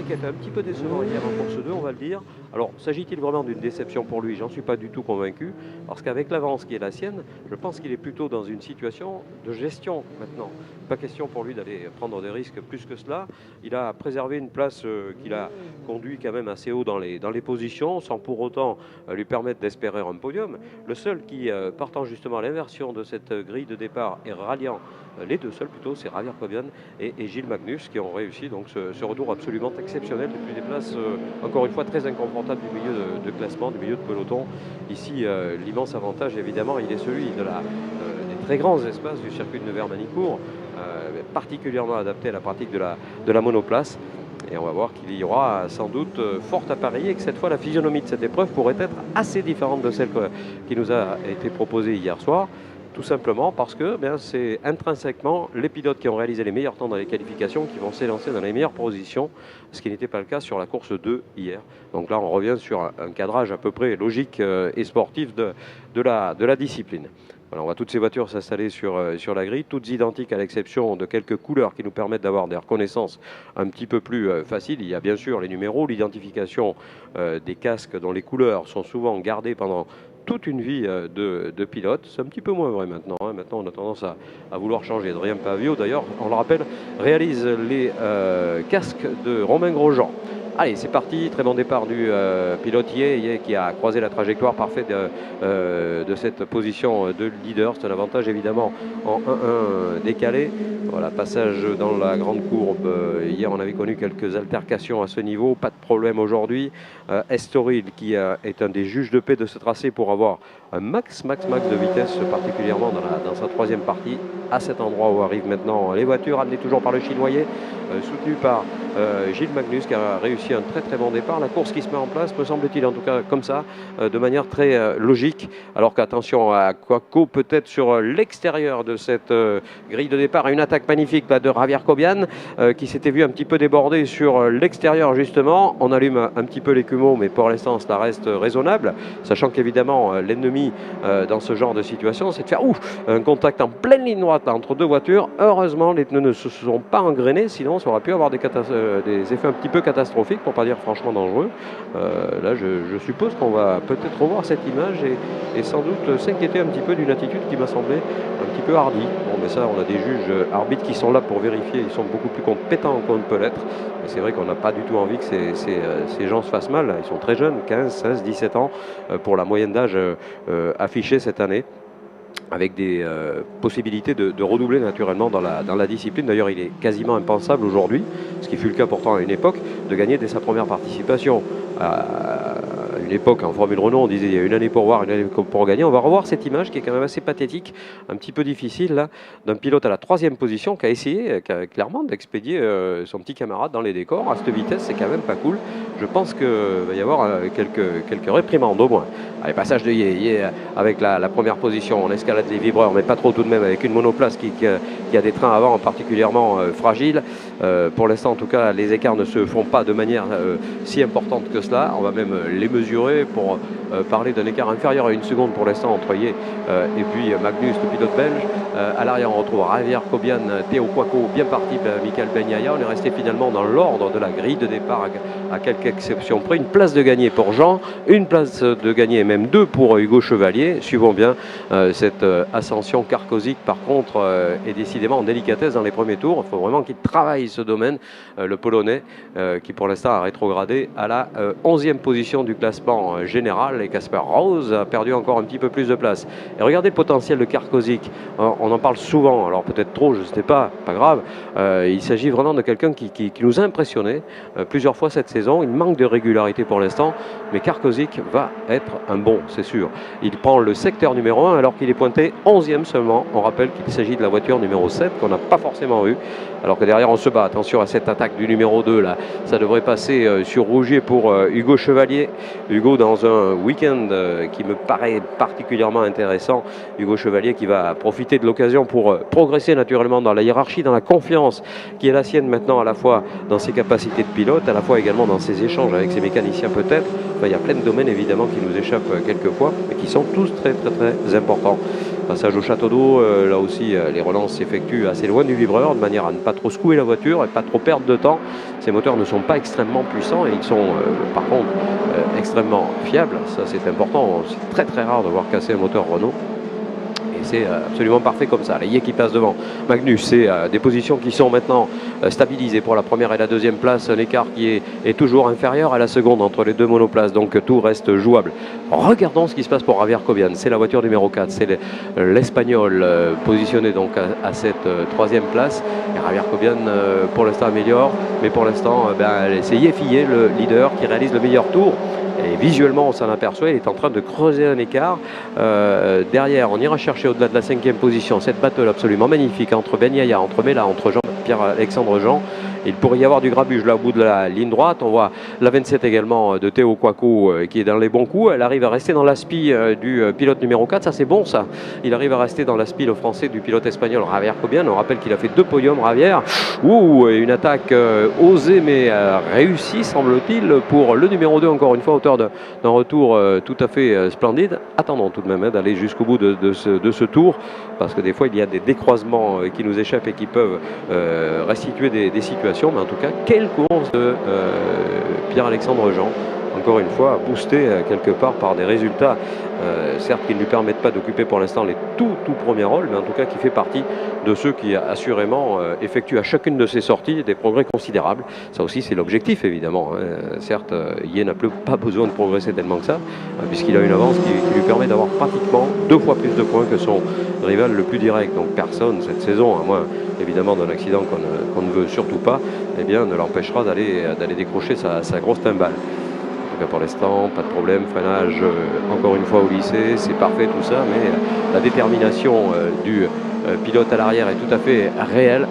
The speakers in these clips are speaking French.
qui a été un petit peu décevant hier en course 2, on va le dire. Alors, s'agit-il vraiment d'une déception pour lui? J'en suis pas du tout convaincu, parce qu'avec l'avance qui est la sienne, je pense qu'il est plutôt dans une situation de gestion maintenant. Pas question pour lui d'aller prendre des risques plus que cela. Il a préservé une place qu'il a conduit quand même assez haut dans les positions, sans pour autant lui permettre d'espérer un podium. Le seul qui, partant justement à l'inversion de cette grille de départ et ralliant, les deux seuls plutôt, c'est Javier Cobian et Gilles Magnus qui ont réussi donc ce retour absolument exceptionnel depuis des places encore une fois très inconfortables du milieu de classement, du milieu de peloton. Ici, l'immense avantage évidemment, il est celui de des très grands espaces du circuit de Nevers-Manicourt, particulièrement adapté à la pratique de la monoplace. Et on va voir qu'il y aura sans doute fort à parier et que cette fois la physionomie de cette épreuve pourrait être assez différente de celle qui nous a été proposée hier soir. Tout simplement parce que c'est intrinsèquement les pilotes qui ont réalisé les meilleurs temps dans les qualifications qui vont s'élancer dans les meilleures positions, ce qui n'était pas le cas sur la course 2 hier. Donc là, on revient sur un cadrage à peu près logique et sportif de la discipline. Voilà, on voit toutes ces voitures s'installer sur la grille, toutes identiques à l'exception de quelques couleurs qui nous permettent d'avoir des reconnaissances un petit peu plus faciles. Il y a bien sûr les numéros, l'identification des casques dont les couleurs sont souvent gardées pendant toute une vie de pilote. C'est un petit peu moins vrai maintenant. Maintenant, on a tendance à vouloir changer. Adrien Pavio, d'ailleurs, on le rappelle, réalise les casques de Romain Grosjean. Allez, c'est parti. Très bon départ du pilote Yeh qui a croisé la trajectoire parfaite de cette position de leader. C'est un avantage évidemment en 1-1 décalé. Voilà, passage dans la grande courbe. Hier, on avait connu quelques altercations à ce niveau. Pas de problème aujourd'hui. Estoril qui est un des juges de paix de ce tracé pour avoir un max de vitesse, particulièrement dans sa troisième partie, à cet endroit où arrivent maintenant les voitures, amenées toujours par le Chinois, soutenu par Gilles Magnus qui a réussi un très bon départ. La course qui se met en place, me semble-t-il, en tout cas comme ça, de manière très logique, alors qu'attention à Quaco, peut-être sur l'extérieur de cette grille de départ, une attaque magnifique là, de Javier Cobian qui s'était vu un petit peu débordé sur l'extérieur justement. On allume un petit peu l'écumeau, mais pour l'instant cela reste raisonnable, sachant qu'évidemment l'ennemi dans ce genre de situation, c'est de faire un contact en pleine ligne droite là, entre deux voitures. Heureusement, les pneus ne se sont pas engrainés, sinon ça aurait pu avoir des effets un petit peu catastrophiques, pour pas dire franchement dangereux. Là, je suppose qu'on va peut-être revoir cette image et sans doute s'inquiéter un petit peu d'une attitude qui m'a semblé un petit peu hardie. Bon, mais ça, on a des juges arbitres qui sont là pour vérifier, ils sont beaucoup plus compétents qu'on ne peut l'être. C'est vrai qu'on n'a pas du tout envie que ces gens se fassent mal. Ils sont très jeunes, 15, 16, 17 ans pour la moyenne d'âge affichée cette année, avec des possibilités de redoubler naturellement dans la discipline. D'ailleurs, il est quasiment impensable aujourd'hui, ce qui fut le cas pourtant à une époque, de gagner dès sa première participation. À une époque, en Formule Renault, on disait il y a une année pour voir, une année pour gagner. On va revoir cette image qui est quand même assez pathétique, un petit peu difficile, là, d'un pilote à la troisième position qui a essayé clairement d'expédier son petit camarade dans les décors. À cette vitesse, c'est quand même pas cool. Je pense qu'il va y avoir quelques réprimandes au moins. Allez, passage de Yeh avec la première position. On escalade les vibreurs, mais pas trop tout de même, avec une monoplace qui a des trains avant particulièrement fragiles. Pour l'instant, en tout cas, les écarts ne se font pas de manière si importante que cela. On va même les mesurer pour parler d'un écart inférieur à une seconde pour l'instant entre Yeh et puis Magnus, le pilote belge. À l'arrière, on retrouve Javier Cobian, Théo Quaco, bien parti, Michael Ben Yahya. On est resté finalement dans l'ordre de la grille de départ à quelques exceptions près. Une place de gagné pour Jean, une place de gagné, même deux pour Hugo Chevalier. Suivons bien cette ascension carcosique, par contre, est décidément en délicatesse dans les premiers tours. Il faut vraiment qu'il travaille ce domaine, le Polonais, qui pour l'instant a rétrogradé à la 11e position du classement général. Et Kasper Rose a perdu encore un petit peu plus de place. Et regardez le potentiel de Karkozik. On en parle souvent, alors peut-être trop, je ne sais pas grave. Il s'agit vraiment de quelqu'un qui nous a impressionné plusieurs fois cette saison. Il manque de régularité pour l'instant, mais Karkozik va être un bon, c'est sûr. Il prend le secteur numéro 1 alors qu'il est pointé 11e seulement. On rappelle qu'il s'agit de la voiture numéro 7 qu'on n'a pas forcément vue. Alors que derrière on se bat. Attention à cette attaque du numéro 2 là. Ça devrait passer sur Rougier pour Hugo Chevalier. Hugo dans un week-end qui me paraît particulièrement intéressant. Hugo Chevalier qui va profiter de l'occasion pour progresser naturellement dans la hiérarchie, dans la confiance qui est la sienne maintenant, à la fois dans ses capacités de pilote, à la fois également dans ses échanges avec ses mécaniciens peut-être. Enfin, il y a plein de domaines évidemment qui nous échappent quelquefois, mais qui sont tous très importants. Passage au château d'eau, là aussi les relances s'effectuent assez loin du vibreur, de manière à ne pas trop secouer la voiture et pas trop perdre de temps. Ces moteurs ne sont pas extrêmement puissants et ils sont par contre extrêmement fiables. Ça c'est important, c'est très très rare de voir casser un moteur Renault. C'est absolument parfait comme ça. Layé qui passe devant Magnus, c'est des positions qui sont maintenant stabilisées pour la première et la deuxième place. Un écart qui est toujours inférieur à la seconde entre les deux monoplaces, donc tout reste jouable. Regardons ce qui se passe pour Javier Cobian. C'est la voiture numéro 4, c'est l'Espagnol positionné donc à cette troisième place. Et Javier Cobian pour l'instant améliore, mais pour l'instant c'est Yeffier, le leader, qui réalise le meilleur tour. Et visuellement, on s'en aperçoit, il est en train de creuser un écart. Derrière, on ira chercher au-delà de la 5e position cette battle absolument magnifique entre Ben Yaya, entre Mela, entre Pierre-Alexandre Jean. Il pourrait y avoir du grabuge là au bout de la ligne droite. On voit la 27 également de Théo Kouakou qui est dans les bons coups. Elle arrive à rester dans l'aspi du pilote numéro 4. Ça c'est bon ça. Il arrive à rester dans l'aspi le français du pilote espagnol Javier Cobian. On rappelle qu'il a fait 2 podiums Javier. Ouh, une attaque osée mais réussie semble-t-il pour le numéro 2 encore une fois, auteur d'un retour tout à fait splendide. Attendons tout de même d'aller jusqu'au bout de ce tour parce que des fois il y a des décroisements qui nous échappent et qui peuvent restituer des situations. Mais en tout cas, quelle course de Pierre-Alexandre Jean, encore une fois, boosté quelque part par des résultats, certes qui ne lui permettent pas d'occuper pour l'instant les tout premiers rôles, mais en tout cas qui fait partie de ceux qui assurément effectuent à chacune de ces sorties des progrès considérables. Ça aussi c'est l'objectif évidemment, hein. Certes, Yé n'a pas besoin de progresser tellement que ça, puisqu'il a une avance qui lui permet d'avoir pratiquement 2 fois plus de points que son rival le plus direct. Donc personne cette saison, à moins évidemment d'un accident qu'on ne veut surtout pas, eh bien, ne l'empêchera d'aller décrocher sa grosse timbale. En tout cas pour l'instant, pas de problème, freinage encore une fois au lycée, c'est parfait tout ça, mais la détermination du pilote à l'arrière est tout à fait réelle.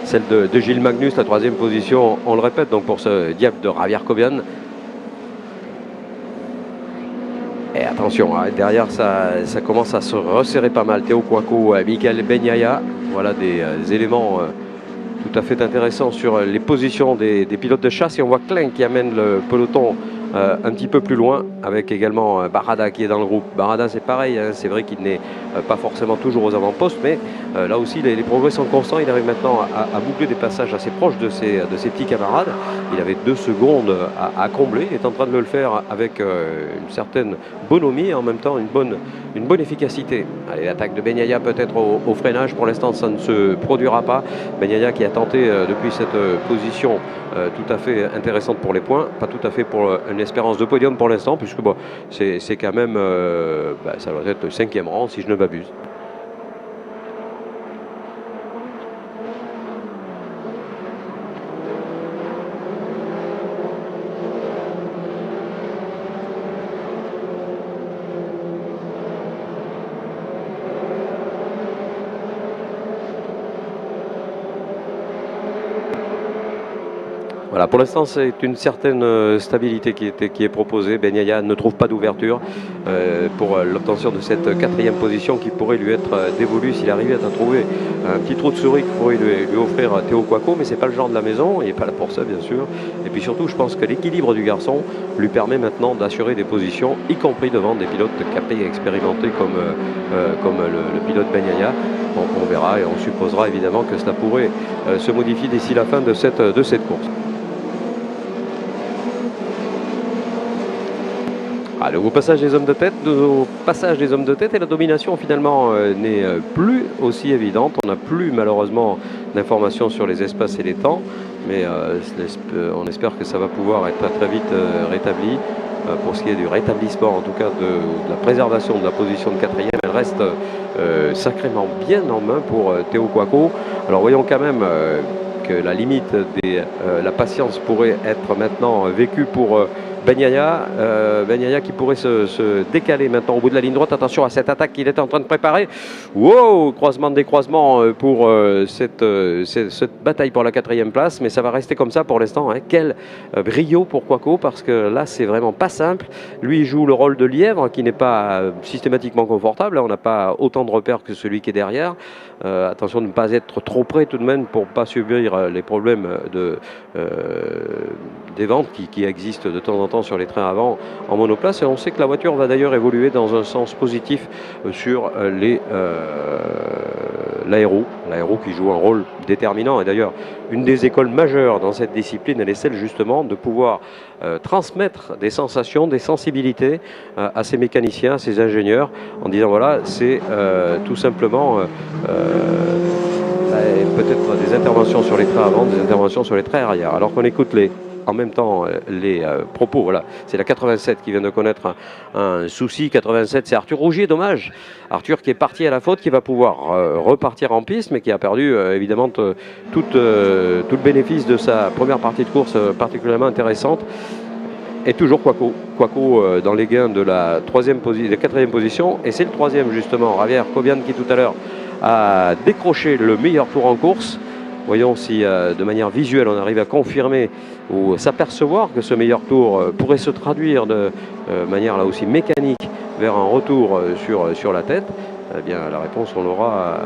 Celle de Gilles Magnus, la 3e position, on le répète, donc pour ce diable de Javier Cobian. Et attention, hein, derrière ça commence à se resserrer pas mal. Théo Kouakou, Michael Ben Yaya, voilà des éléments tout à fait intéressants sur les positions des pilotes de chasse. Et on voit Klein qui amène le peloton un petit peu plus loin, avec également Barada qui est dans le groupe. Barada c'est pareil, hein, c'est vrai qu'il n'est pas forcément toujours aux avant-postes, mais là aussi les progrès sont constants. Il arrive maintenant à boucler des passages assez proches de ses petits camarades. Il avait 2 secondes à combler, il est en train de le faire avec une certaine bonhomie et en même temps une bonne efficacité. Allez, l'attaque de Ben Yaya peut-être au freinage, pour l'instant ça ne se produira pas. Ben Yaya qui a tenté depuis cette position tout à fait intéressante pour les points, pas tout à fait pour une espérance de podium pour l'instant, puisque bon, c'est quand même, ça doit être le 5e rang si je ne m'abuse. Voilà, pour l'instant, c'est une certaine stabilité qui est proposée. Ben Yaya ne trouve pas d'ouverture pour l'obtention de cette 4e position qui pourrait lui être dévolue s'il arrivait à trouver un petit trou de souris que pourrait lui offrir Théo Kouakou, mais c'est pas le genre de la maison, il n'est pas là pour ça bien sûr. Et puis surtout, je pense que l'équilibre du garçon lui permet maintenant d'assurer des positions, y compris devant des pilotes capés et expérimentés comme le pilote Ben Yaya. On verra et on supposera évidemment que cela pourrait se modifier d'ici la fin de cette course. Ah, le passage des hommes de tête, et la domination finalement n'est plus aussi évidente. On n'a plus malheureusement d'informations sur les espaces et les temps, mais on espère que ça va pouvoir être très vite rétabli. Pour ce qui est du rétablissement, en tout cas de la préservation de la position de 4e, elle reste sacrément bien en main pour Théo Kouakou. Alors voyons quand même que la limite de la patience pourrait être maintenant vécue pour Ben Yaya qui pourrait se décaler maintenant au bout de la ligne droite. Attention à cette attaque qu'il était en train de préparer. Wow, croisement de décroisement pour cette bataille pour la 4e place, mais ça va rester comme ça pour l'instant. Hein. Quel brio pour Kouakou, parce que là c'est vraiment pas simple. Lui il joue le rôle de lièvre qui n'est pas systématiquement confortable. On n'a pas autant de repères que celui qui est derrière. Attention de ne pas être trop près tout de même pour ne pas subir les problèmes des ventes qui existent de temps en temps important sur les trains avant en monoplace. Et on sait que la voiture va d'ailleurs évoluer dans un sens positif sur l'aéro qui joue un rôle déterminant. Et d'ailleurs, une des écoles majeures dans cette discipline, elle est celle justement de pouvoir transmettre des sensations, des sensibilités à ces mécaniciens, à ces ingénieurs, en disant voilà, c'est tout simplement peut-être des interventions sur les trains avant, des interventions sur les trains arrière. Alors qu'on écoute en même temps les propos. Voilà, c'est la 87 qui vient de connaître un souci. 87, c'est Arthur Rougier, dommage. Arthur qui est parti à la faute, qui va pouvoir repartir en piste, mais qui a perdu évidemment tout le bénéfice de sa première partie de course particulièrement intéressante. Et toujours Quaco dans les gains de la quatrième position. Et c'est le troisième justement, Javier Cobian, qui tout à l'heure a décroché le meilleur tour en course. Voyons si de manière visuelle on arrive à confirmer ou s'apercevoir que ce meilleur tour pourrait se traduire de manière là aussi mécanique vers un retour sur la tête. Eh bien la réponse on l'aura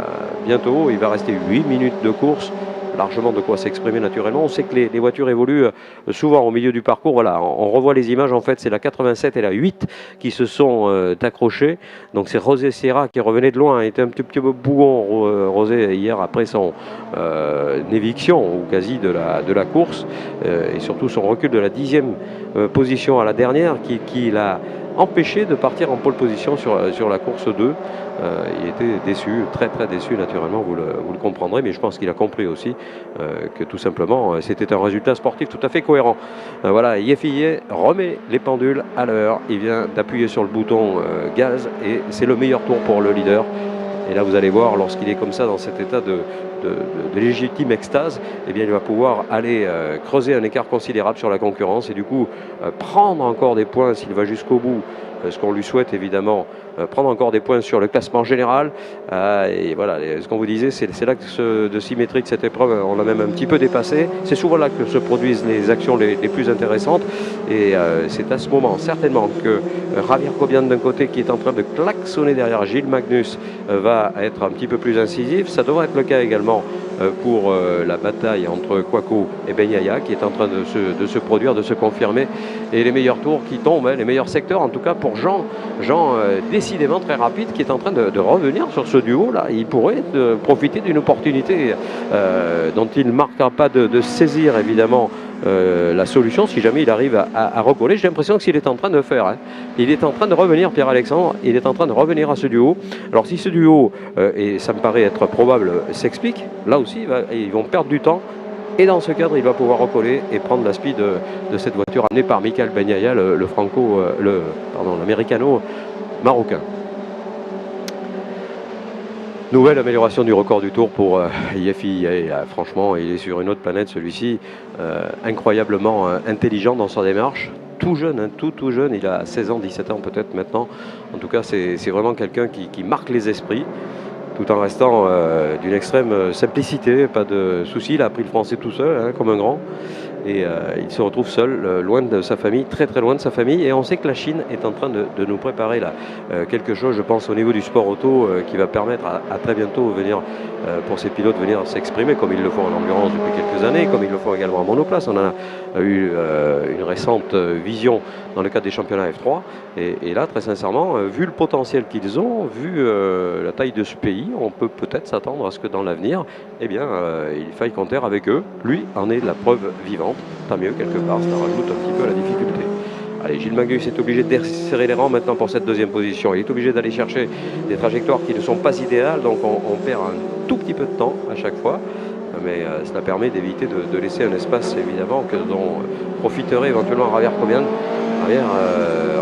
bientôt. Il va rester 8 minutes de course. Largement de quoi s'exprimer naturellement. On sait que les voitures évoluent souvent au milieu du parcours. Voilà, on revoit les images. En fait, c'est la 87 et la 8 qui se sont accrochées. Donc c'est José Sierra qui revenait de loin. Il était un petit peu bougon, José, hier après son éviction ou quasi de la course et surtout son recul de la 10e position à la dernière qui l'a empêché de partir en pole position sur la course 2. Il était déçu, très très déçu naturellement, vous le comprendrez, mais je pense qu'il a compris aussi que tout simplement c'était un résultat sportif tout à fait cohérent. Voilà, Yeffier remet les pendules à l'heure, il vient d'appuyer sur le bouton gaz et c'est le meilleur tour pour le leader. Et là vous allez voir, lorsqu'il est comme ça dans cet état de légitime extase, eh bien, il va pouvoir aller creuser un écart considérable sur la concurrence et du coup prendre encore des points s'il va jusqu'au bout, ce qu'on lui souhaite évidemment, prendre encore des points sur le classement général. Et voilà, ce qu'on vous disait, c'est là que de symétrie de cette épreuve, on l'a même un petit peu dépassé. C'est souvent là que se produisent les actions les plus intéressantes. Et c'est à ce moment, certainement, que Javier Cobian d'un côté, qui est en train de klaxonner derrière Gilles Magnus, va être un petit peu plus incisif. Ça devrait être le cas également pour la bataille entre Quaco et Ben Yaya, qui est en train de se produire, de se confirmer. Et les meilleurs tours qui tombent, les meilleurs secteurs, en tout cas pour Jean décidément très rapide, qui est en train de revenir sur ce duo-là. Il pourrait profiter d'une opportunité dont il ne marquera pas de saisir, évidemment, la solution si jamais il arrive à recoller. J'ai l'impression que s'il est en train de faire, il est en train de revenir, Pierre-Alexandre, il est en train de revenir à ce duo. Alors si ce duo, et ça me paraît être probable, s'explique, là aussi ils vont perdre du temps. Et dans ce cadre, il va pouvoir recoller et prendre la speed de cette voiture amenée par Michael Ben Yaya, l'américano-marocain. Nouvelle amélioration du record du tour pour Yeffi. Franchement, il est sur une autre planète celui-ci, incroyablement intelligent dans sa démarche. Tout jeune, tout jeune, il a 16 ans, 17 ans peut-être maintenant. En tout cas, c'est vraiment quelqu'un qui marque les esprits, tout en restant d'une extrême simplicité, pas de soucis. Il a appris le français tout seul, comme un grand. Et il se retrouve seul, loin de sa famille, très très loin de sa famille. Et on sait que la Chine est en train de nous préparer là quelque chose, je pense, au niveau du sport auto qui va permettre à très bientôt pour ces pilotes venir s'exprimer comme ils le font en endurance depuis quelques années, comme ils le font également en monoplace. On a eu une récente vision dans le cadre des championnats F3. Et là, très sincèrement, vu le potentiel qu'ils ont, vu la taille de ce pays, on peut peut-être s'attendre à ce que dans l'avenir, eh bien, il faille compter avec eux. Lui en est la preuve vivante. Tant mieux, quelque part, ça rajoute un petit peu à la difficulté. Allez, Gilles Magnus est obligé de desserrer les rangs maintenant pour cette deuxième position. Il est obligé d'aller chercher des trajectoires qui ne sont pas idéales, donc on perd un tout petit peu de temps à chaque fois. Mais cela permet d'éviter de laisser un espace, évidemment, dont profiterait éventuellement Javier Cobian. Javier,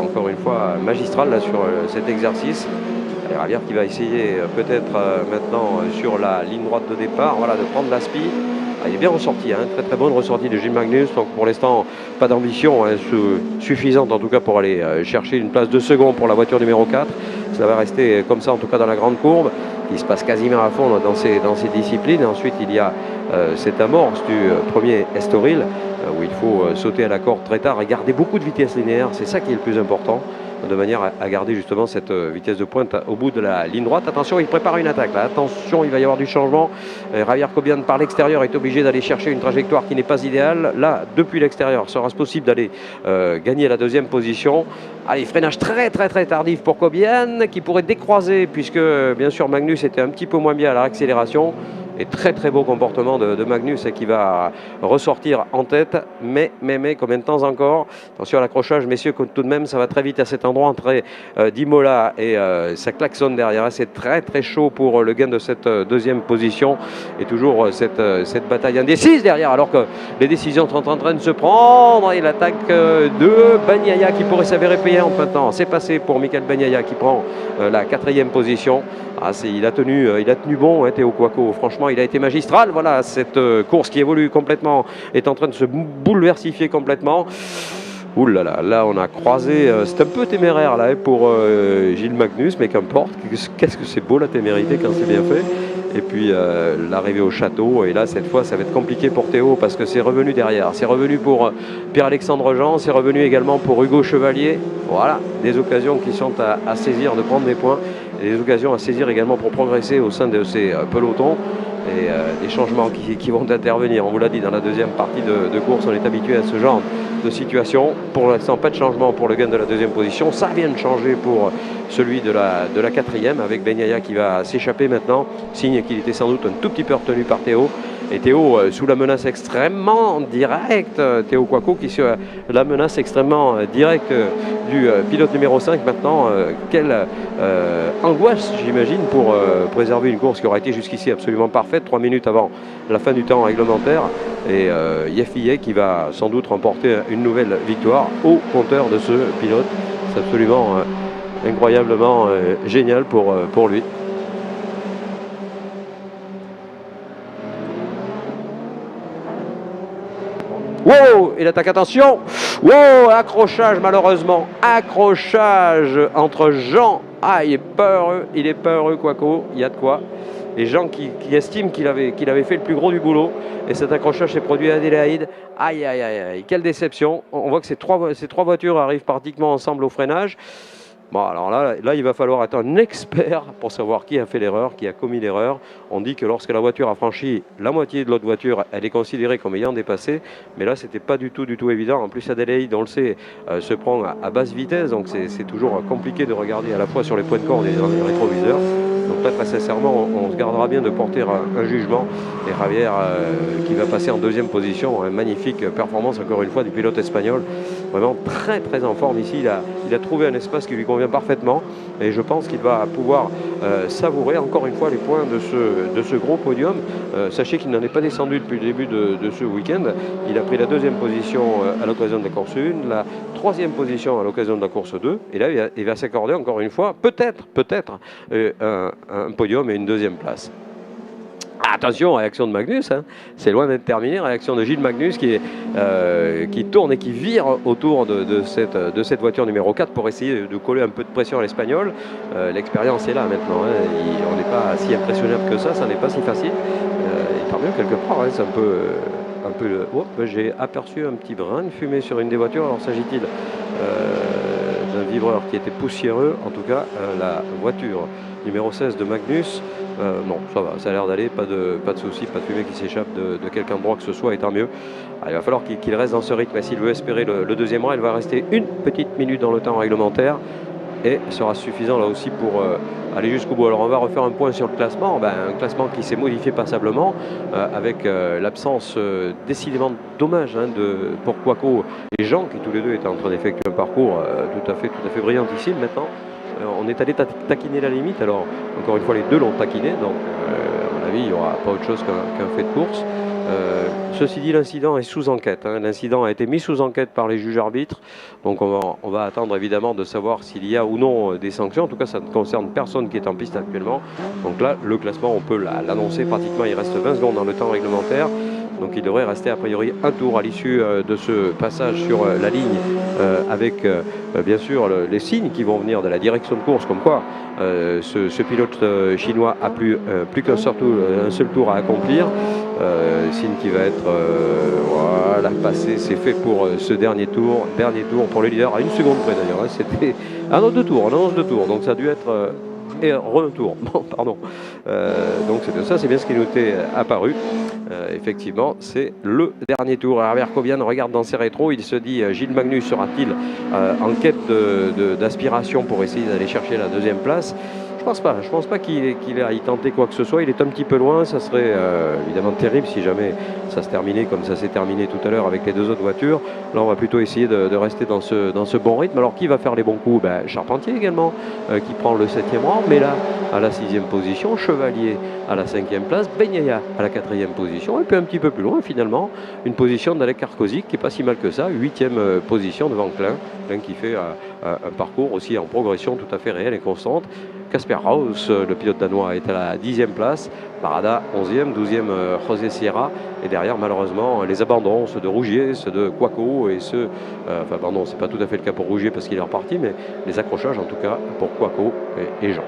encore une fois, magistral là, sur cet exercice. Allez, Javier qui va essayer peut-être maintenant sur la ligne droite de départ, voilà, de prendre la speed. Il est bien ressorti, très très bonne ressortie de Gilles Magnus. Donc pour l'instant, pas d'ambition suffisante en tout cas pour aller chercher une place de second pour la voiture numéro 4. Ça va rester comme ça en tout cas dans la grande courbe. Il se passe quasiment à fond dans ces disciplines. Et ensuite il y a cette amorce du premier Estoril où il faut sauter à la corde très tard et garder beaucoup de vitesse linéaire. C'est ça qui est le plus important. de manière à garder justement cette vitesse de pointe au bout de la ligne droite. Attention, il prépare une attaque là. Attention, il va y avoir du changement. Javier Cobian par l'extérieur est obligé d'aller chercher une trajectoire qui n'est pas idéale. Là, depuis l'extérieur, sera-ce possible d'aller gagner la deuxième position? Allez, freinage très tardif pour Cobian qui pourrait décroiser puisque bien sûr Magnus était un petit peu moins bien à la réaccélération. Et très beau comportement de Magnus qui va ressortir en tête. Mais combien de temps encore? Attention à l'accrochage, messieurs, tout de même, ça va très vite à cet endroit entre D'Imola et ça klaxonne derrière. C'est très chaud pour le gain de cette deuxième position. Et toujours cette bataille indécise derrière, alors que les décisions sont en train de se prendre. Et l'attaque de Bagnaia qui pourrait s'avérer payée en fin de temps. C'est passé pour Michael Bagnaia qui prend la 4e position. Il a tenu bon, hein, Théo Kouakou. Franchement, il a été magistral. Voilà, cette course qui évolue complètement est en train de se bouleversifier complètement. Ouh là là, là on a croisé, c'est un peu téméraire là pour Gilles Magnus, mais qu'importe. Qu'est-ce que c'est beau la témérité quand c'est bien fait. Et puis l'arrivée au château, et là cette fois ça va être compliqué pour Théo parce que c'est revenu derrière. C'est revenu pour Pierre-Alexandre Jean, c'est revenu également pour Hugo Chevalier. Voilà, des occasions qui sont à saisir, de prendre des points, et des occasions à saisir également pour progresser au sein de ces pelotons. Et des changements qui vont intervenir. On vous l'a dit, dans la deuxième partie de course, on est habitué à ce genre de situation. Pour l'instant, pas de changement pour le gain de la deuxième position. Ça vient de changer pour celui de la 4e, avec Bagnaia qui va s'échapper maintenant. Signe qu'il était sans doute un tout petit peu retenu par Théo. Et Théo, sous la menace extrêmement directe, Théo Kouakou qui sur la menace extrêmement directe du pilote numéro 5 maintenant. Quelle angoisse, j'imagine, pour préserver une course qui aura été jusqu'ici absolument parfaite, 3 minutes avant la fin du temps réglementaire. Et Yeffier qui va sans doute remporter une nouvelle victoire au compteur de ce pilote. C'est absolument incroyablement génial pour lui. Wow, il attaque, attention. Wow, accrochage malheureusement. Accrochage entre Jean. Ah, il est pas heureux Kouakou, il y a de quoi. Et Jean qui estime qu'il avait fait le plus gros du boulot. Et cet accrochage s'est produit à Adélaïde. Aïe, quelle déception. On voit que ces trois voitures arrivent pratiquement ensemble au freinage. Bon, alors là, il va falloir être un expert pour savoir qui a fait l'erreur, qui a commis l'erreur. On dit que lorsque la voiture a franchi la moitié de l'autre voiture, elle est considérée comme ayant dépassé. Mais là, c'était pas du tout évident. En plus, Adélaïde, on le sait, se prend à basse vitesse. Donc, c'est toujours compliqué de regarder à la fois sur les points de corde et dans les rétroviseurs. Donc là, très sincèrement, on se gardera bien de porter un jugement. Et Javier qui va passer en deuxième position. Une magnifique performance, encore une fois, du pilote espagnol. Vraiment très en forme ici. Il a trouvé un espace qui lui convient parfaitement. Et je pense qu'il va pouvoir savourer encore une fois les points de ce gros podium. Sachez qu'il n'en est pas descendu depuis le début de ce week-end. Il a pris la deuxième position à l'occasion de la course 1, la troisième position à l'occasion de la course 2. Et là, il va s'accorder encore une fois, peut-être, un podium et une deuxième place. Attention, réaction de Magnus, hein. C'est loin d'être terminé. Réaction de Gilles Magnus qui tourne et qui vire autour de cette voiture numéro 4 pour essayer de coller un peu de pression à l'Espagnol. L'expérience est là maintenant, hein. On n'est pas si impressionnable que ça n'est pas si facile. Et tant mieux quelque part, hein. C'est un peu oh, j'ai aperçu un petit brin de fumée sur une des voitures. Alors s'agit-il d'un vibreur qui était poussiéreux? En tout cas, la voiture numéro 16 de Magnus, non, ça va, ça a l'air d'aller, pas de soucis, pas de fumée qui s'échappe de quelque endroit que ce soit, et tant mieux. Alors, il va falloir qu'il reste dans ce rythme, et s'il veut espérer le deuxième rang, il va rester une petite minute dans le temps réglementaire, et sera suffisant là aussi pour aller jusqu'au bout. Alors on va refaire un point sur le classement, un classement qui s'est modifié passablement, avec l'absence décidément dommage, hein, pour Kouakou et Jean, qui tous les deux étaient en train d'effectuer un parcours tout à fait brillantissime maintenant. On est allé taquiner la limite, alors encore une fois les deux l'ont taquiné, donc à mon avis il n'y aura pas autre chose qu'un fait de course. Ceci dit, l'incident est sous enquête, hein. L'incident a été mis sous enquête par les juges arbitres, donc on va attendre évidemment de savoir s'il y a ou non des sanctions. En tout cas, ça ne concerne personne qui est en piste actuellement. Donc là, le classement, on peut l'annoncer pratiquement, il reste 20 secondes dans le temps réglementaire. Donc il devrait rester a priori un tour à l'issue de ce passage sur la ligne avec bien sûr les signes qui vont venir de la direction de course comme quoi ce pilote chinois a plus qu'un seul tour à accomplir. Signe qui va être voilà, passé, c'est fait pour ce dernier tour pour le leader à 1 seconde près d'ailleurs, hein, c'était un autre 2 tours, on annonce 2 tours, donc ça a dû être et retour, bon, pardon. Donc ça, c'est bien ce qui nous était apparu. Effectivement, c'est le dernier tour. Herbert Kobian regarde dans ses rétros, il se dit Gilles Magnus sera-t-il en quête d'aspiration pour essayer d'aller chercher la 2e place? Je pense pas qu'il aille tenter quoi que ce soit. Il est un petit peu loin. Ça serait évidemment terrible si jamais ça se terminait comme ça s'est terminé tout à l'heure avec les 2 autres voitures. Là, on va plutôt essayer de rester dans ce bon rythme. Alors, qui va faire les bons coups? Charpentier également, qui prend le 7e rang, mais là, à la 6e position, Chevalier à la 5e place, Benyaya à la 4e position, et puis un petit peu plus loin, finalement, une position d'Alec Karkozik qui n'est pas si mal que ça, 8e position devant Klein qui fait un parcours aussi en progression tout à fait réelle et constante. Casper Rauss, le pilote danois, est à la 10e place. Barada, 11e, 12e, José Sierra. Et derrière, malheureusement, les abandons, ceux de Rougier, ceux de Quaco et ceux... pardon, c'est pas tout à fait le cas pour Rougier parce qu'il est reparti, mais les accrochages, en tout cas, pour Quaco et Jean.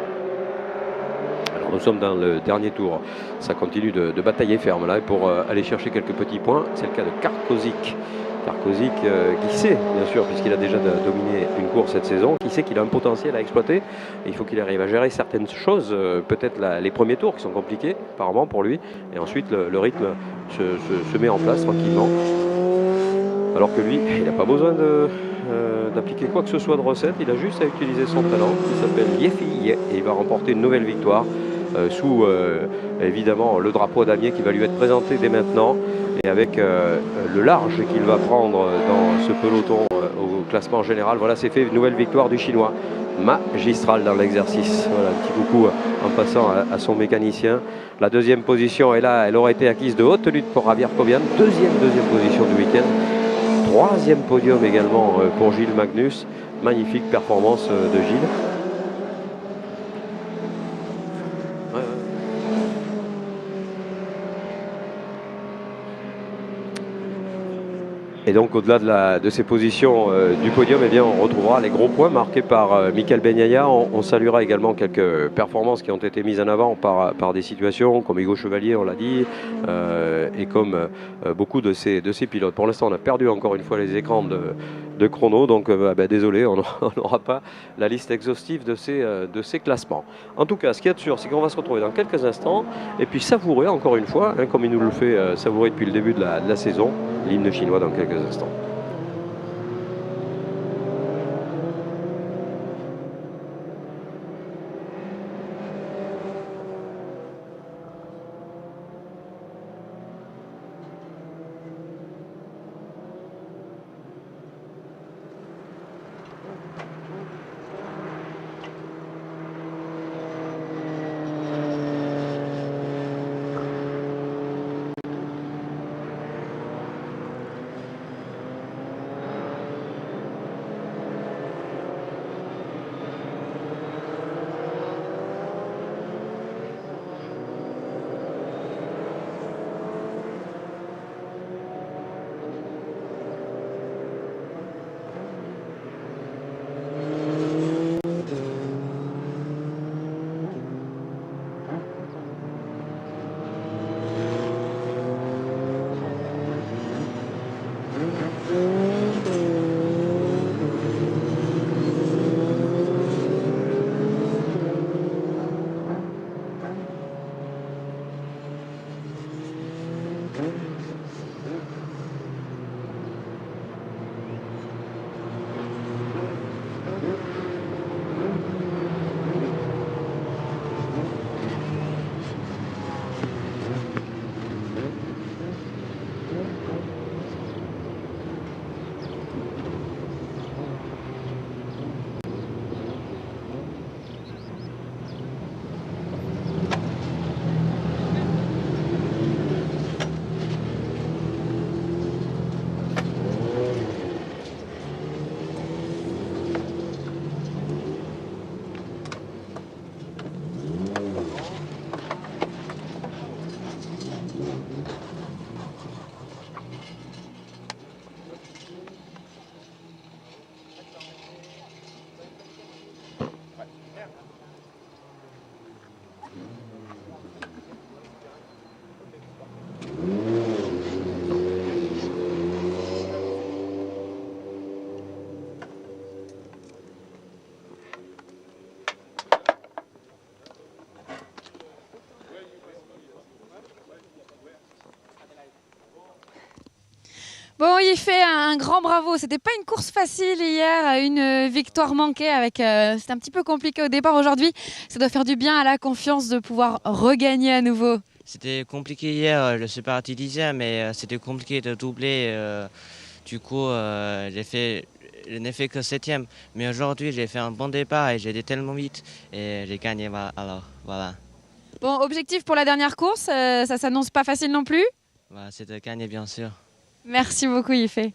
Alors, nous sommes dans le dernier tour. Ça continue de batailler ferme, là, pour aller chercher quelques petits points. C'est le cas de Karkozik. Karkozik qui sait, bien sûr, puisqu'il a déjà dominé une course cette saison, qui sait qu'il a un potentiel à exploiter. Il faut qu'il arrive à gérer certaines choses, peut-être les premiers tours qui sont compliqués, apparemment, pour lui. Et ensuite, le rythme se met en place tranquillement. Alors que lui, il n'a pas besoin d'appliquer quoi que ce soit de recette. Il a juste à utiliser son talent, qui s'appelle Yefi, et il va remporter une nouvelle victoire sous, évidemment, le drapeau d'Amiens qui va lui être présenté dès maintenant. Et avec le large qu'il va prendre dans ce peloton au classement général, voilà, c'est fait, une nouvelle victoire du Chinois, magistral dans l'exercice. Voilà, un petit coucou en passant à son mécanicien. La 2e position est là, elle aurait été acquise de haute lutte pour Javier Kobian. Deuxième position du week-end. 3e podium également pour Gilles Magnus. Magnifique performance de Gilles. Et donc au-delà de ces positions du podium, eh bien, on retrouvera les gros points marqués par Michael Benyaya. On saluera également quelques performances qui ont été mises en avant par des situations comme Hugo Chevalier, on l'a dit, et comme beaucoup de ces pilotes. Pour l'instant, on a perdu encore une fois les écrans de chrono, donc désolé, on n'aura pas la liste exhaustive de ces classements. En tout cas, ce qu'il y a de sûr, c'est qu'on va se retrouver dans quelques instants et puis savourer encore une fois, hein, comme il nous le fait savourer depuis le début de la saison, l'hymne chinois dans quelques instants. Bon, il fait un grand bravo. C'était pas une course facile hier, une victoire manquée avec. C'était un petit peu compliqué au départ aujourd'hui. Ça doit faire du bien à la confiance de pouvoir regagner à nouveau. C'était compliqué hier, je suis parti 10e, mais c'était compliqué de doubler. Du coup, je n'ai fait que 7e. Mais aujourd'hui, j'ai fait un bon départ et j'ai été tellement vite et j'ai gagné. Alors, voilà. Bon, objectif pour la dernière course, ça s'annonce pas facile non plus. Voilà, c'est de gagner, bien sûr. Merci beaucoup, Yifé.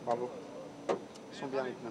Bravo. Ils sont bien les pneus.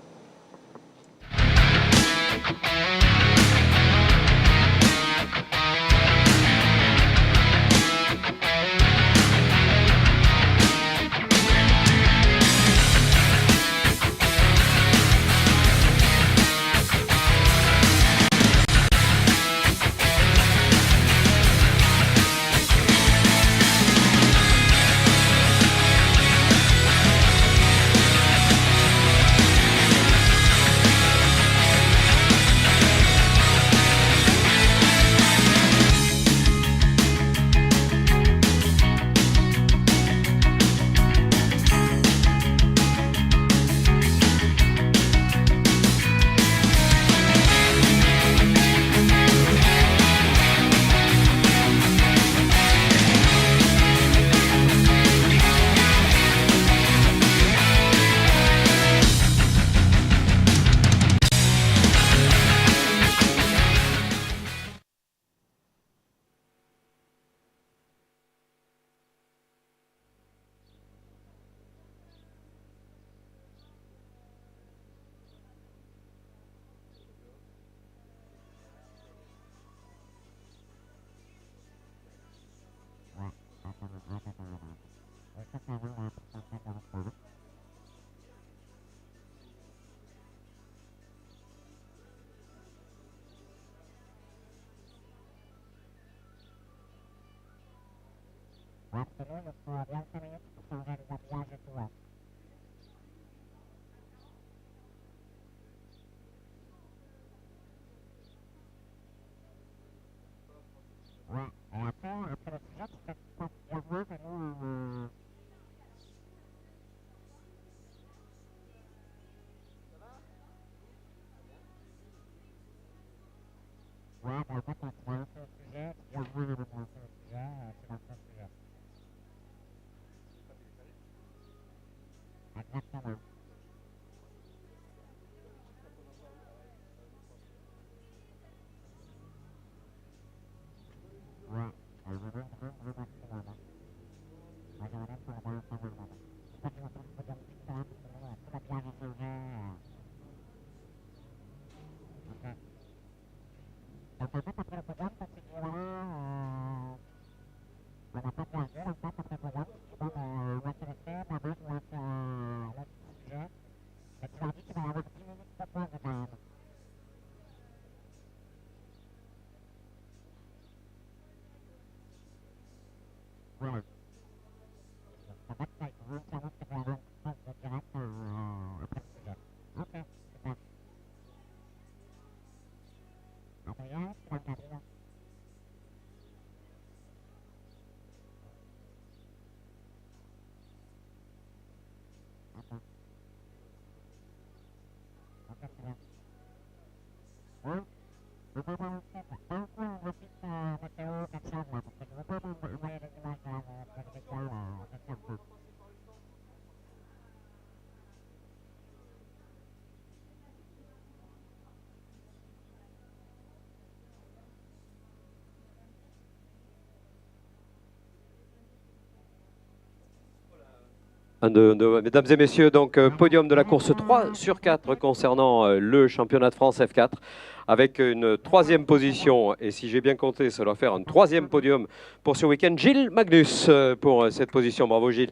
Mesdames et messieurs, donc podium de la course 3 sur 4 concernant le championnat de France F4 avec une troisième position. Et si j'ai bien compté, ça doit faire un troisième podium pour ce week-end. Gilles Magnus pour cette position. Bravo Gilles.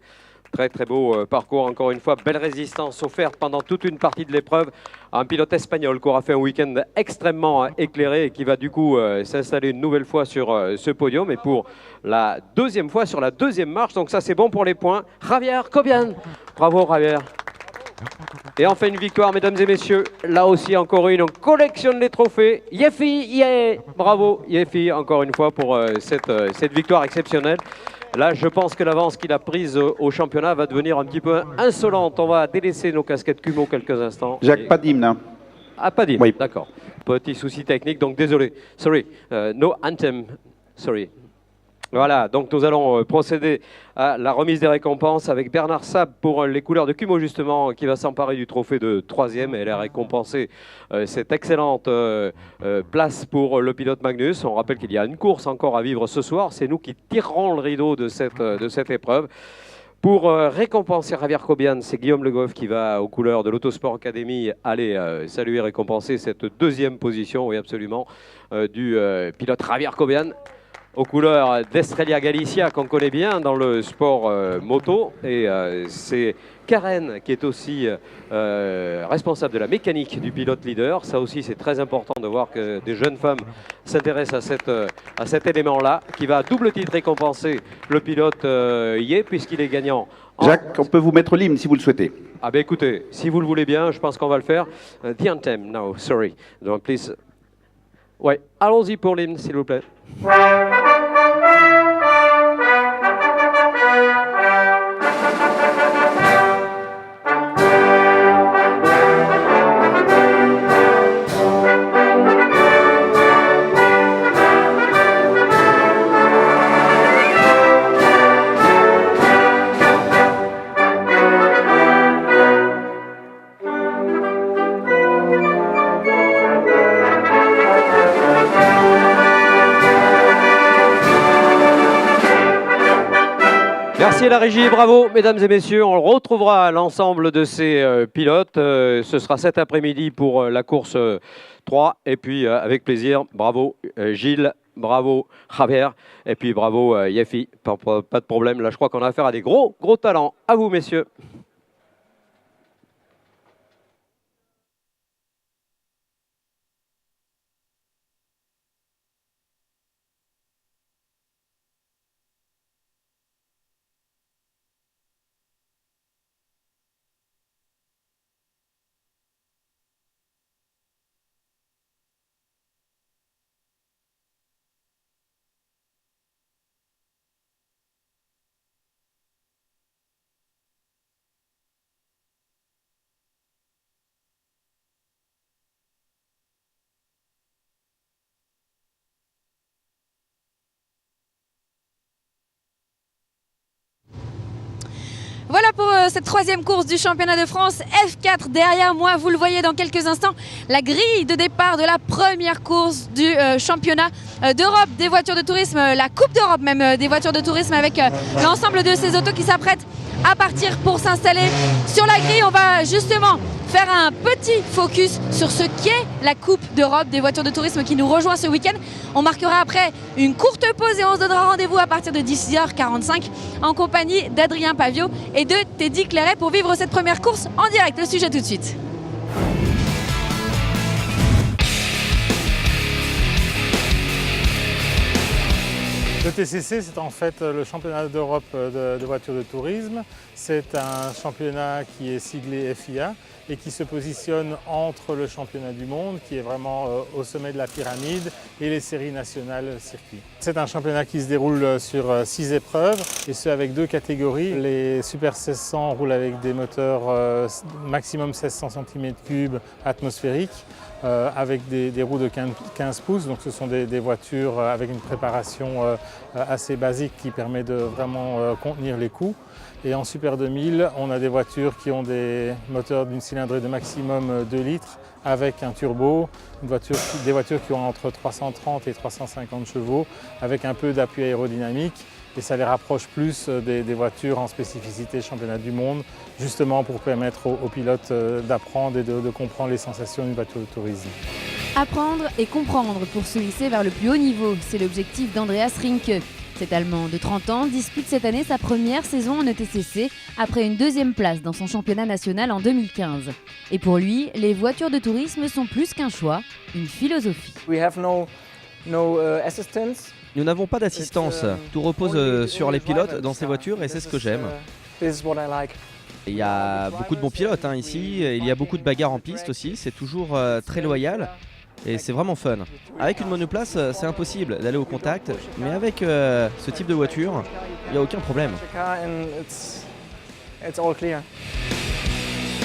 Très très beau parcours, encore une fois, belle résistance offerte pendant toute une partie de l'épreuve à un pilote espagnol qui aura fait un week-end extrêmement éclairé et qui va du coup s'installer une nouvelle fois sur ce podium et pour la deuxième fois sur la deuxième marche, donc ça c'est bon pour les points. Javier Cobian, bravo Javier. Et enfin une victoire, mesdames et messieurs, là aussi encore une, on collectionne les trophées. Yefi, yeah, bravo Yefi, encore une fois pour cette victoire exceptionnelle. Là, je pense que l'avance qu'il a prise au championnat va devenir un petit peu insolente. On va délaisser nos casquettes Kumo quelques instants. Jacques, pas d'hymne. Hein. Ah, pas d'hymne, oui. D'accord. Petit souci technique, donc désolé. Sorry, no anthem, sorry. Voilà, donc nous allons procéder à la remise des récompenses avec Bernard Sab pour les couleurs de Kumo justement, qui va s'emparer du trophée de 3e et elle a récompensé cette excellente place pour le pilote Magnus. On rappelle qu'il y a une course encore à vivre ce soir, c'est nous qui tirerons le rideau de cette épreuve. Pour récompenser Javier Cobian, c'est Guillaume Le Goff qui va aux couleurs de l'Autosport Academy aller saluer et récompenser cette deuxième position, oui absolument, du pilote Javier Cobian. Aux couleurs d'Estrella Galicia qu'on connaît bien dans le sport moto et c'est Karen qui est aussi responsable de la mécanique du pilote leader. Ça aussi c'est très important de voir que des jeunes femmes s'intéressent à cet élément-là qui va à double titre récompenser le pilote Yé puisqu'il est gagnant. Jacques, on peut vous mettre l'hymne si vous le souhaitez. Ah ben écoutez, si vous le voulez bien, je pense qu'on va le faire. The anthem, no, sorry. Donc please. Ouais, allons-y pour l'hymne s'il vous plaît. Merci la régie, bravo mesdames et messieurs. On retrouvera l'ensemble de ces pilotes. Ce sera cet après-midi pour la course 3. Et puis avec plaisir, bravo Gilles, bravo Javier. Et puis bravo Yefi. Pas de problème, là je crois qu'on a affaire à des gros talents. À vous messieurs. Voilà pour cette troisième course du championnat de France. F4 derrière moi, vous le voyez dans quelques instants, la grille de départ de la première course du championnat d'Europe des voitures de tourisme, la Coupe d'Europe même des voitures de tourisme avec l'ensemble de ces autos qui s'apprêtent à partir pour s'installer sur la grille. On va justement faire un petit focus sur ce qu'est la Coupe d'Europe des voitures de tourisme qui nous rejoint ce week-end. On marquera après une courte pause et on se donnera rendez-vous à partir de 10h45 en compagnie d'Adrien Pavio et de Teddy Clairet pour vivre cette première course en direct. Le sujet tout de suite. Le TCC, c'est en fait le championnat d'Europe de voitures de tourisme. C'est un championnat qui est siglé FIA et qui se positionne entre le championnat du monde, qui est vraiment au sommet de la pyramide, et les séries nationales circuits. C'est un championnat qui se déroule sur 6 épreuves, et ce avec 2 catégories. Les Super 1600 roulent avec des moteurs maximum 1600 cm3 atmosphériques, avec des roues de 15 pouces, donc ce sont des voitures avec une préparation assez basique qui permet de vraiment contenir les coûts. Et en Super 2000, on a des voitures qui ont des moteurs d'une cylindrée de maximum 2 litres avec un turbo, des voitures qui ont entre 330 et 350 chevaux avec un peu d'appui aérodynamique. Et ça les rapproche plus des voitures en spécificité championnat du monde, justement pour permettre aux pilotes d'apprendre et de comprendre les sensations d'une voiture de tourisme. Apprendre et comprendre pour se hisser vers le plus haut niveau, c'est l'objectif d'Andreas Rinke. Cet Allemand de 30 ans dispute cette année sa première saison en ETCC après une deuxième place dans son championnat national en 2015. Et pour lui, les voitures de tourisme sont plus qu'un choix, une philosophie. Nous n'avons pas d'assistance, tout repose sur les pilotes dans ces voitures et c'est ce que j'aime. Il y a beaucoup de bons pilotes ici, il y a beaucoup de bagarres en piste aussi, c'est toujours très loyal et c'est vraiment fun. Avec une monoplace, c'est impossible d'aller au contact, mais avec ce type de voiture, il n'y a aucun problème.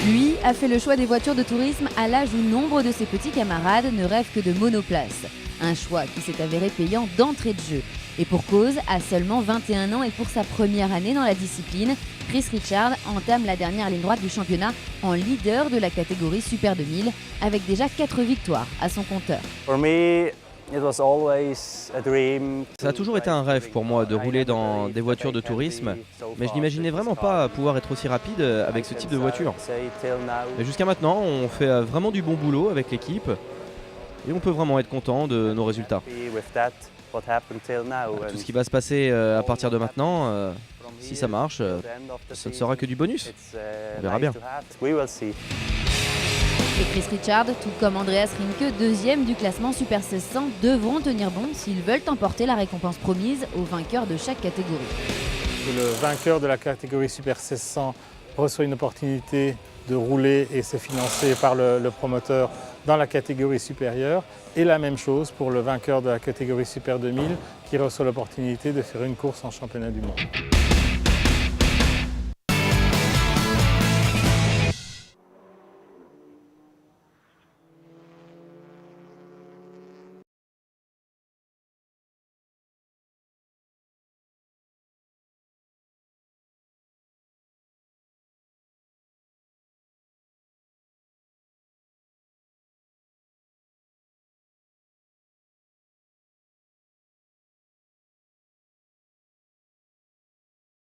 Lui a fait le choix des voitures de tourisme à l'âge où nombre de ses petits camarades ne rêvent que de monoplace. Un choix qui s'est avéré payant d'entrée de jeu. Et pour cause, à seulement 21 ans et pour sa première année dans la discipline, Chris Richard entame la dernière ligne droite du championnat en leader de la catégorie Super 2000 avec déjà 4 victoires à son compteur. Ça a toujours été un rêve pour moi de rouler dans des voitures de tourisme, mais je n'imaginais vraiment pas pouvoir être aussi rapide avec ce type de voiture. Mais jusqu'à maintenant, on fait vraiment du bon boulot avec l'équipe et on peut vraiment être content de nos résultats. Tout ce qui va se passer à partir de maintenant, si ça marche, ça ne sera que du bonus. On verra bien. Et Chris Richard, tout comme Andreas Rinke, deuxième du classement Super 1600, devront tenir bon s'ils veulent emporter la récompense promise aux vainqueurs de chaque catégorie. Le vainqueur de la catégorie Super 1600 reçoit une opportunité de rouler et c'est financé par le promoteur dans la catégorie supérieure. Et la même chose pour le vainqueur de la catégorie Super 2000 qui reçoit l'opportunité de faire une course en championnat du monde.